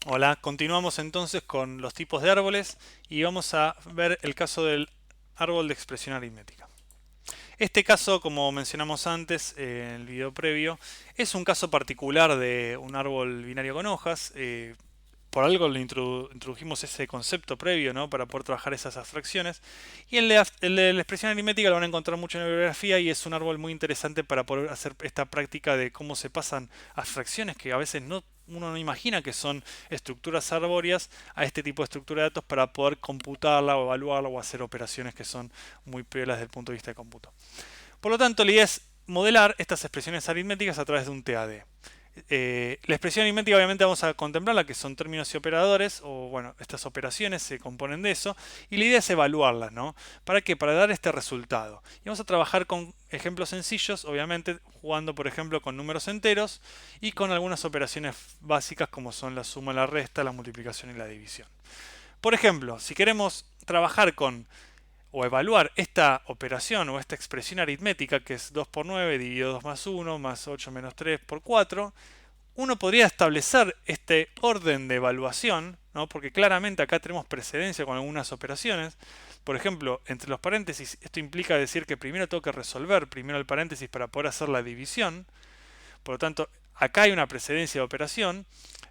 Hola, continuamos entonces con los tipos de árboles y vamos a ver el caso del árbol de expresión aritmética. Este caso, como mencionamos antes en el video previo, es un caso particular de un árbol binario con hojas. Por algo le introdujimos ese concepto previo, ¿no? Para poder trabajar esas abstracciones. Y el de la expresión aritmética lo van a encontrar mucho en la bibliografía y es un árbol muy interesante para poder hacer esta práctica de cómo se pasan abstracciones que a veces uno no imagina que son estructuras arbóreas a este tipo de estructura de datos para poder computarla o evaluarla o hacer operaciones que son muy piolas desde el punto de vista de cómputo. Por lo tanto, la idea es modelar estas expresiones aritméticas a través de un TAD. La expresión aritmética obviamente vamos a contemplarla, que son términos y operadores, o bueno, estas operaciones se componen de eso, y la idea es evaluarlas, ¿no? ¿Para qué? Para dar este resultado. Y vamos a trabajar con ejemplos sencillos, obviamente jugando por ejemplo con números enteros y con algunas operaciones básicas como son la suma, la resta, la multiplicación y la división. Por ejemplo, si queremos trabajar con o evaluar esta operación o esta expresión aritmética que es 2 por 9 dividido 2 más 1 más 8 menos 3 por 4, uno podría establecer este orden de evaluación, ¿no? Porque claramente acá tenemos precedencia con algunas operaciones. Por ejemplo, entre los paréntesis, esto implica decir que primero tengo que resolver primero el paréntesis para poder hacer la división. Por lo tanto, acá hay una precedencia de operación.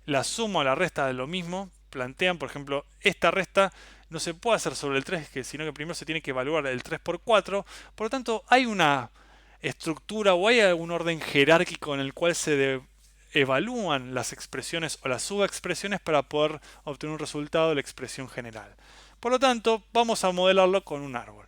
La suma o la resta de lo mismo. Plantean, por ejemplo, esta resta no se puede hacer sobre el 3, sino que primero se tiene que evaluar el 3 por 4. Por lo tanto, hay una estructura o hay algún orden jerárquico en el cual evalúan las expresiones o las subexpresiones para poder obtener un resultado de la expresión general. Por lo tanto, vamos a modelarlo con un árbol.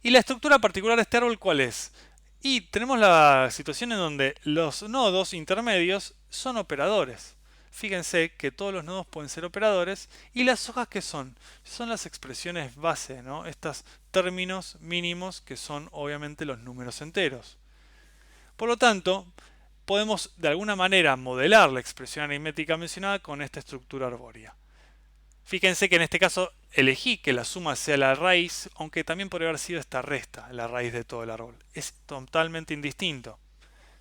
¿Y la estructura particular de este árbol cuál es? Y tenemos la situación en donde los nodos intermedios son operadores. Fíjense que todos los nodos pueden ser operadores. ¿Y las hojas qué son? Son las expresiones base, ¿no? Estos términos mínimos que son obviamente los números enteros. Por lo tanto, podemos de alguna manera modelar la expresión aritmética mencionada con esta estructura arbórea. Fíjense que en este caso elegí que la suma sea la raíz, aunque también podría haber sido esta resta, la raíz de todo el árbol. Es totalmente indistinto,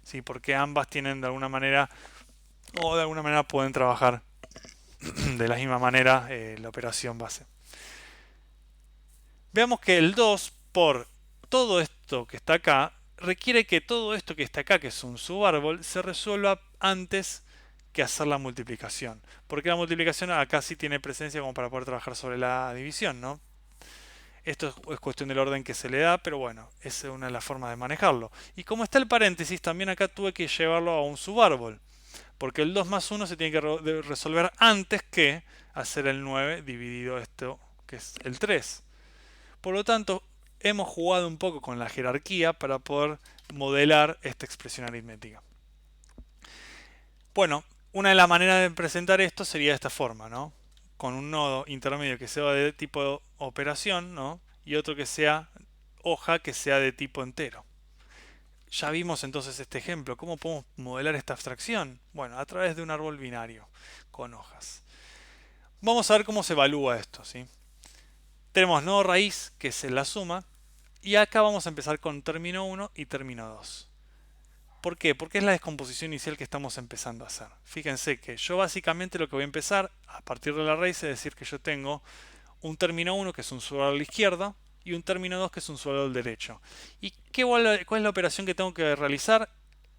¿sí? Porque ambas tienen de alguna manera, o de alguna manera pueden trabajar de la misma manera la operación base. Veamos que el 2 por todo esto que está acá requiere que todo esto que está acá, que es un subárbol, se resuelva antes que hacer la multiplicación. Porque la multiplicación acá sí tiene presencia como para poder trabajar sobre la división, ¿no? Esto es cuestión del orden que se le da, pero bueno, es una de las formas de manejarlo. Y como está el paréntesis, también acá tuve que llevarlo a un subárbol. Porque el 2 más 1 se tiene que resolver antes que hacer el 9 dividido esto, que es el 3. Por lo tanto, hemos jugado un poco con la jerarquía para poder modelar esta expresión aritmética. Bueno, una de las maneras de presentar esto sería de esta forma, ¿no? Con un nodo intermedio que sea de tipo operación, ¿no? Y otro que sea hoja que sea de tipo entero. Ya vimos entonces este ejemplo. ¿Cómo podemos modelar esta abstracción? Bueno, a través de un árbol binario con hojas. Vamos a ver cómo se evalúa esto, ¿sí? Tenemos nodo raíz, que es la suma, y acá vamos a empezar con término 1 y término 2. ¿Por qué? Porque es la descomposición inicial que estamos empezando a hacer. Fíjense que yo básicamente lo que voy a empezar a partir de la raíz es decir que yo tengo un término 1 que es un suelo a la izquierda y un término 2 que es un suelo al derecho. ¿Y cuál es la operación que tengo que realizar?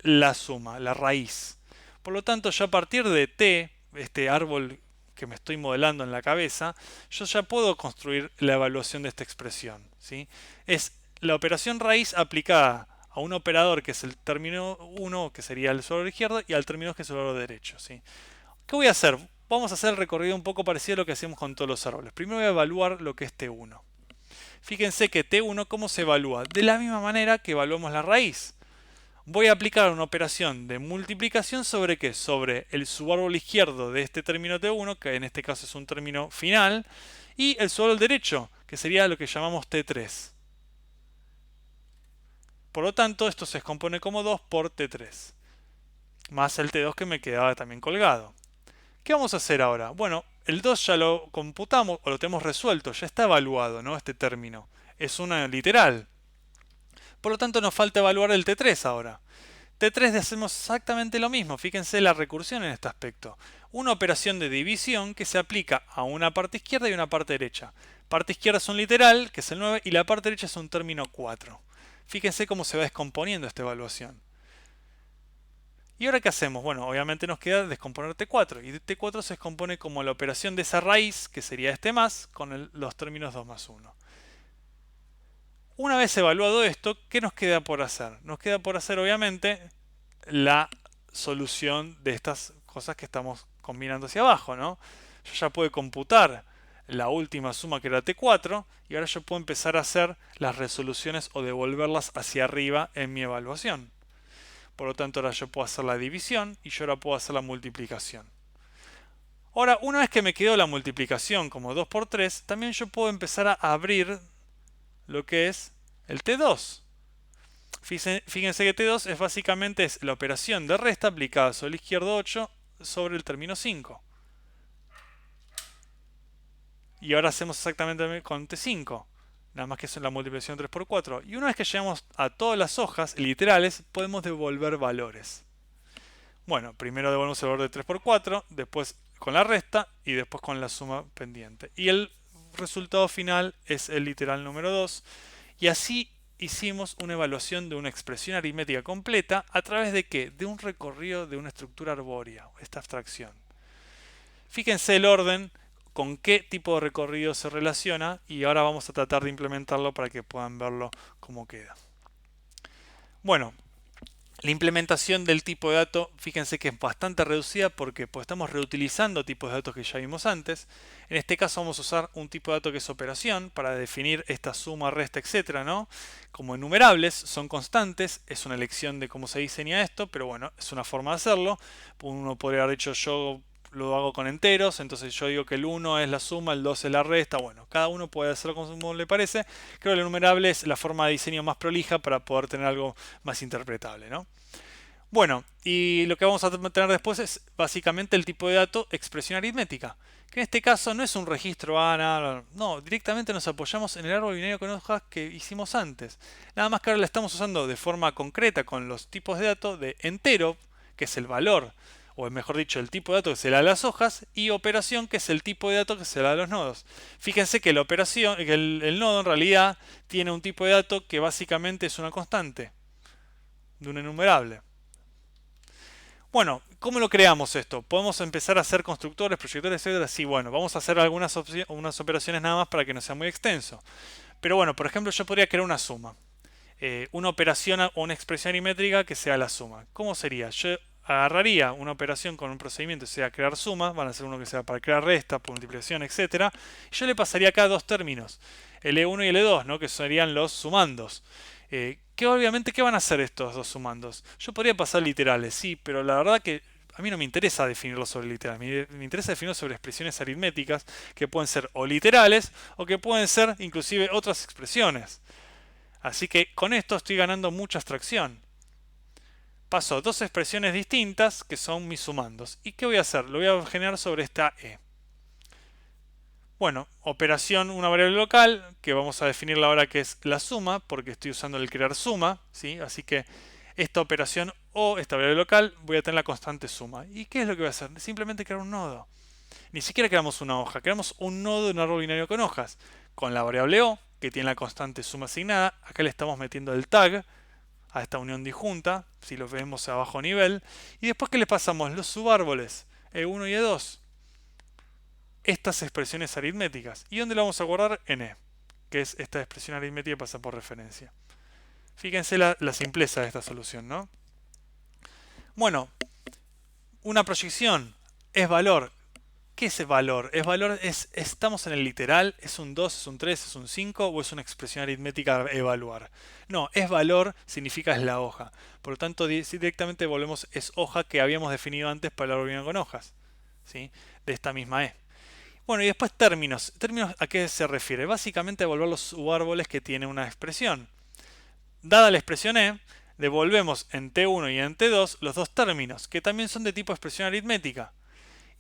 La suma, la raíz. Por lo tanto, yo a partir de t, este árbol que me estoy modelando en la cabeza, yo ya puedo construir la evaluación de esta expresión, ¿sí? Es la operación raíz aplicada a un operador que es el término 1, que sería el suelo izquierdo, y al término 2, que es el suelo derecho, ¿sí? ¿Qué voy a hacer? Vamos a hacer el recorrido un poco parecido a lo que hacemos con todos los árboles. Primero voy a evaluar lo que es T1. Fíjense que T1, ¿cómo se evalúa? De la misma manera que evaluamos la raíz. Voy a aplicar una operación de multiplicación sobre qué? Sobre el subárbol izquierdo de este término T1, que en este caso es un término final, y el subárbol derecho, que sería lo que llamamos T3. Por lo tanto, esto se descompone como 2 por T3, más el T2 que me quedaba también colgado. ¿Qué vamos a hacer ahora? Bueno, el 2 ya lo computamos o lo tenemos resuelto, ya está evaluado, ¿no? Este término. Es una literal. Por lo tanto, nos falta evaluar el T3 ahora. T3 hacemos exactamente lo mismo. Fíjense la recursión en este aspecto. Una operación de división que se aplica a una parte izquierda y una parte derecha. Parte izquierda es un literal, que es el 9, y la parte derecha es un término 4. Fíjense cómo se va descomponiendo esta evaluación. ¿Y ahora qué hacemos? Bueno, obviamente nos queda descomponer T4. Y T4 se descompone como la operación de esa raíz, que sería este más, con los términos 2 más 1. Una vez evaluado esto, ¿qué nos queda por hacer? Nos queda por hacer, obviamente, la solución de estas cosas que estamos combinando hacia abajo, ¿no? Yo ya puedo computar la última suma que era T4 y ahora yo puedo empezar a hacer las resoluciones o devolverlas hacia arriba en mi evaluación. Por lo tanto, ahora yo puedo hacer la división y yo ahora puedo hacer la multiplicación. Ahora, una vez que me quedó la multiplicación como 2 por 3, también yo puedo empezar a abrir lo que es el T2. Fíjense que T2 es básicamente la operación de resta aplicada sobre el izquierdo 8 sobre el término 5. Y ahora hacemos exactamente con T5. Nada más que es la multiplicación 3 por 4. Y una vez que llegamos a todas las hojas literales, podemos devolver valores. Bueno, primero devolvemos el valor de 3 por 4, después con la resta y después con la suma pendiente. Y el resultado final es el literal número 2. Y así hicimos una evaluación de una expresión aritmética completa a través de ¿qué? De un recorrido de una estructura arbórea, esta abstracción. Fíjense el orden con qué tipo de recorrido se relaciona y ahora vamos a tratar de implementarlo para que puedan verlo cómo queda. Bueno, la implementación del tipo de dato, fíjense que es bastante reducida porque pues, estamos reutilizando tipos de datos que ya vimos antes. En este caso vamos a usar un tipo de dato que es operación para definir esta suma, resta, etcétera, ¿no? Como enumerables, son constantes, es una elección de cómo se diseña esto, pero bueno, es una forma de hacerlo. Uno podría haber dicho yo lo hago con enteros, entonces yo digo que el 1 es la suma, el 2 es la resta, bueno, cada uno puede hacerlo como le parece. Creo que el enumerable es la forma de diseño más prolija para poder tener algo más interpretable, ¿no? Bueno, y lo que vamos a tener después es básicamente el tipo de dato expresión aritmética, que en este caso no es un registro A, nada, no, directamente nos apoyamos en el árbol binario con hojas que hicimos antes. Nada más que ahora la estamos usando de forma concreta con los tipos de datos de entero, que es el valor, o mejor dicho, el tipo de dato que se le da a las hojas, y operación, que es el tipo de dato que se le da a los nodos. Fíjense que la operación, que el nodo en realidad tiene un tipo de dato que básicamente es una constante de un enumerable. Bueno, ¿cómo lo creamos esto? ¿Podemos empezar a hacer constructores, proyectores, etcétera? Sí, bueno, vamos a hacer unas operaciones nada más para que no sea muy extenso. Pero bueno, por ejemplo, yo podría crear una suma. Una operación o una expresión aritmética que sea la suma. ¿Cómo sería? Yo agarraría una operación con un procedimiento, sea crear suma, van a ser uno que sea para crear resta, multiplicación, etcétera. Y yo le pasaría acá dos términos, el E1 y el E2, ¿no? Que serían los sumandos. Que obviamente, ¿qué van a hacer estos dos sumandos? Yo podría pasar literales, sí, pero la verdad que a mí no me interesa definirlo sobre literales, me interesa definirlo sobre expresiones aritméticas que pueden ser o literales o que pueden ser inclusive otras expresiones. Así que con esto estoy ganando mucha abstracción. Paso dos expresiones distintas que son mis sumandos. ¿Y qué voy a hacer? Lo voy a generar sobre esta E. Bueno, operación, una variable local, que vamos a definirla ahora que es la suma, porque estoy usando el crear suma, ¿sí? Así que esta operación o esta variable local voy a tener la constante suma. ¿Y qué es lo que voy a hacer? Simplemente crear un nodo. Ni siquiera creamos una hoja, creamos un nodo de un árbol binario con hojas. Con la variable o, que tiene la constante suma asignada, acá le estamos metiendo el tag a esta unión disjunta, si lo vemos a bajo nivel. Y después, ¿qué le pasamos? Los subárboles, E1 y E2. Estas expresiones aritméticas. ¿Y dónde la vamos a guardar? En E, que es esta expresión aritmética que pasa por referencia. Fíjense la simpleza de esta solución, ¿no? Bueno, una proyección es valor. ¿Qué es el valor? ¿Estamos en el literal? ¿Es un 2, es un 3, es un 5 o es una expresión aritmética a evaluar? No, es valor, significa es la hoja. Por lo tanto, directamente volvemos, es hoja que habíamos definido antes para el árbol binario con hojas, ¿sí? De esta misma E. Bueno, y después términos. ¿Términos a qué se refiere? Básicamente a devolver los subárboles que tiene una expresión. Dada la expresión E, devolvemos en T1 y en T2 los dos términos, que también son de tipo expresión aritmética.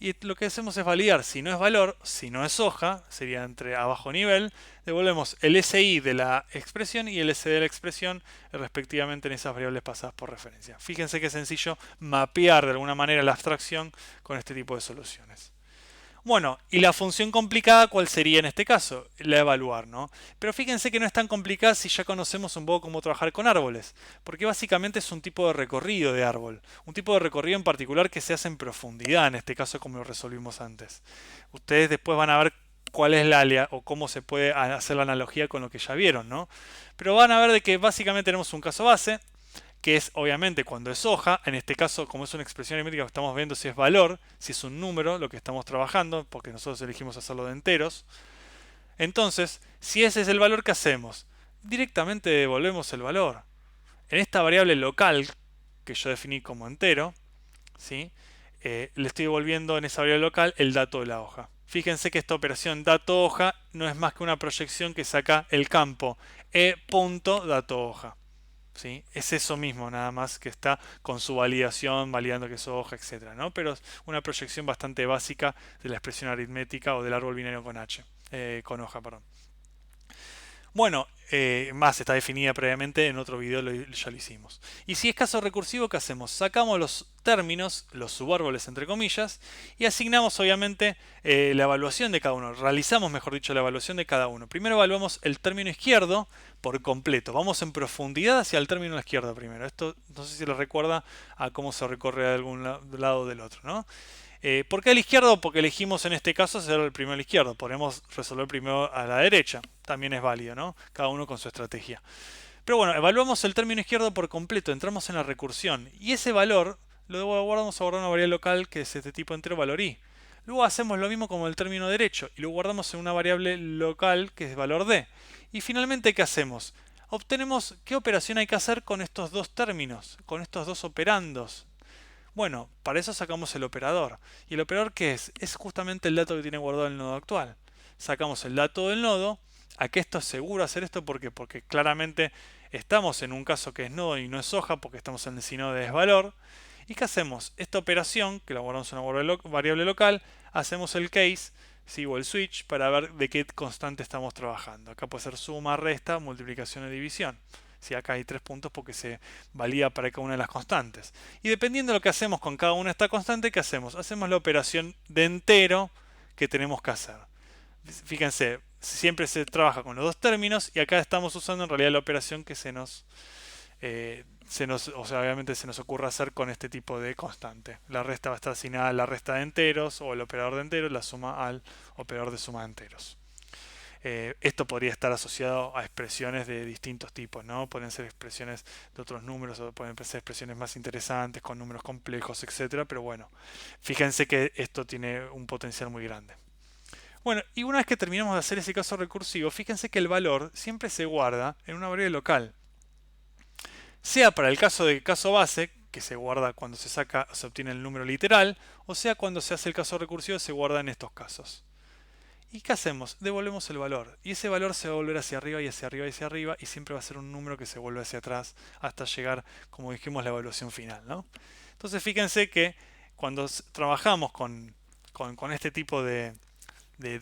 Y lo que hacemos es validar. Si no es valor, si no es hoja, sería entre a bajo nivel, devolvemos el SI de la expresión y el SD de la expresión respectivamente en esas variables pasadas por referencia. Fíjense qué sencillo mapear de alguna manera la abstracción con este tipo de soluciones. Bueno, y la función complicada, ¿cuál sería en este caso? La evaluar, ¿no? Pero fíjense que no es tan complicada si ya conocemos un poco cómo trabajar con árboles, porque básicamente es un tipo de recorrido de árbol, un tipo de recorrido en particular que se hace en profundidad, en este caso como lo resolvimos antes. Ustedes después van a ver cuál es la o cómo se puede hacer la analogía con lo que ya vieron, ¿no? Pero van a ver de que básicamente tenemos un caso base, que es obviamente cuando es hoja, en este caso como es una expresión aritmética estamos viendo si es valor, si es un número lo que estamos trabajando, porque nosotros elegimos hacerlo de enteros. Entonces, si ese es el valor que hacemos, directamente devolvemos el valor. En esta variable local, que yo definí como entero, ¿sí? Le estoy devolviendo en esa variable local el dato de la hoja. Fíjense que esta operación dato hoja no es más que una proyección que saca el campo e.dato hoja. ¿Sí? Es eso mismo, nada más que está con su validación, validando que es hoja, etcétera, ¿no? Pero es una proyección bastante básica de la expresión aritmética o del árbol binario con H, con hoja, perdón. Bueno, más está definida previamente, en otro video ya lo hicimos. Y si es caso recursivo, ¿qué hacemos? Sacamos los términos, los subárboles entre comillas, y asignamos obviamente la evaluación de cada uno. Realizamos, mejor dicho, la evaluación de cada uno. Primero evaluamos el término izquierdo por completo. Vamos en profundidad hacia el término izquierdo primero. Esto no sé si les recuerda a cómo se recorre de algún lado o del otro, ¿no? ¿Por qué al izquierdo? Porque elegimos en este caso hacer el primero al izquierdo. Podemos resolver primero a la derecha. También es válido, ¿no? Cada uno con su estrategia. Pero bueno, evaluamos el término izquierdo por completo. Entramos en la recursión. Y ese valor lo guardamos a guardar una variable local que es este tipo entero valor i. Luego hacemos lo mismo con el término derecho. Y lo guardamos en una variable local que es valor d. Y finalmente, ¿qué hacemos? Obtenemos qué operación hay que hacer con estos dos términos, con estos dos operandos. Bueno, para eso sacamos el operador. ¿Y el operador qué es? Es justamente el dato que tiene guardado el nodo actual. Sacamos el dato del nodo. ¿A qué esto es seguro hacer esto? ¿Por qué? Porque claramente estamos en un caso que es nodo y no es hoja, porque estamos en el sinodo de desvalor. ¿Y qué hacemos? Esta operación, que la guardamos en una variable local, hacemos el case, ¿sí? O el switch, para ver de qué constante estamos trabajando. Acá puede ser suma, resta, multiplicación o división. Si acá hay 3 puntos porque se valida para cada una de las constantes. Y dependiendo de lo que hacemos con cada una de estas constantes, ¿qué hacemos? Hacemos la operación de entero que tenemos que hacer. Fíjense, siempre se trabaja con los dos términos y acá estamos usando en realidad la operación que o sea, obviamente se nos ocurre hacer con este tipo de constante. La resta va a estar asignada a la resta de enteros o el operador de enteros, la suma al operador de suma de enteros. Esto podría estar asociado a expresiones de distintos tipos, ¿no? Pueden ser expresiones de otros números o pueden ser expresiones más interesantes con números complejos, etcétera. Pero bueno, fíjense que esto tiene un potencial muy grande. Bueno, y una vez que terminamos de hacer ese caso recursivo, fíjense que el valor siempre se guarda en una variable local. Sea para el caso de caso base, que se guarda cuando se obtiene el número literal, o sea cuando se hace el caso recursivo se guarda en estos casos. ¿Y qué hacemos? Devolvemos el valor. Y ese valor se va a volver hacia arriba y hacia arriba y hacia arriba y siempre va a ser un número que se vuelve hacia atrás hasta llegar, como dijimos, la evaluación final, ¿no? Entonces fíjense que cuando trabajamos con este tipo de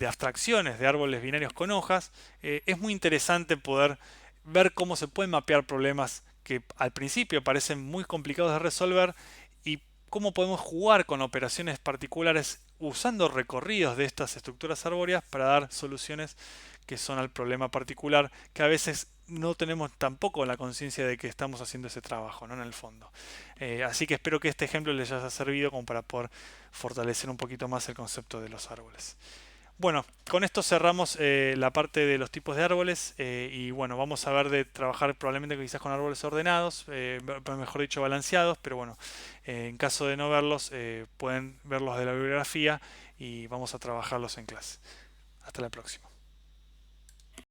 abstracciones de árboles binarios con hojas, es muy interesante poder ver cómo se pueden mapear problemas que al principio parecen muy complicados de resolver y cómo podemos jugar con operaciones particulares usando recorridos de estas estructuras arbóreas para dar soluciones que son al problema particular, que a veces no tenemos tampoco la conciencia de que estamos haciendo ese trabajo, ¿no? En el fondo. Así que espero que este ejemplo les haya servido como para poder fortalecer un poquito más el concepto de los árboles. Bueno, con esto cerramos la parte de los tipos de árboles y bueno, vamos a ver de trabajar probablemente quizás con árboles ordenados, mejor dicho balanceados, pero bueno, en caso de no verlos, pueden verlos de la bibliografía y vamos a trabajarlos en clase. Hasta la próxima.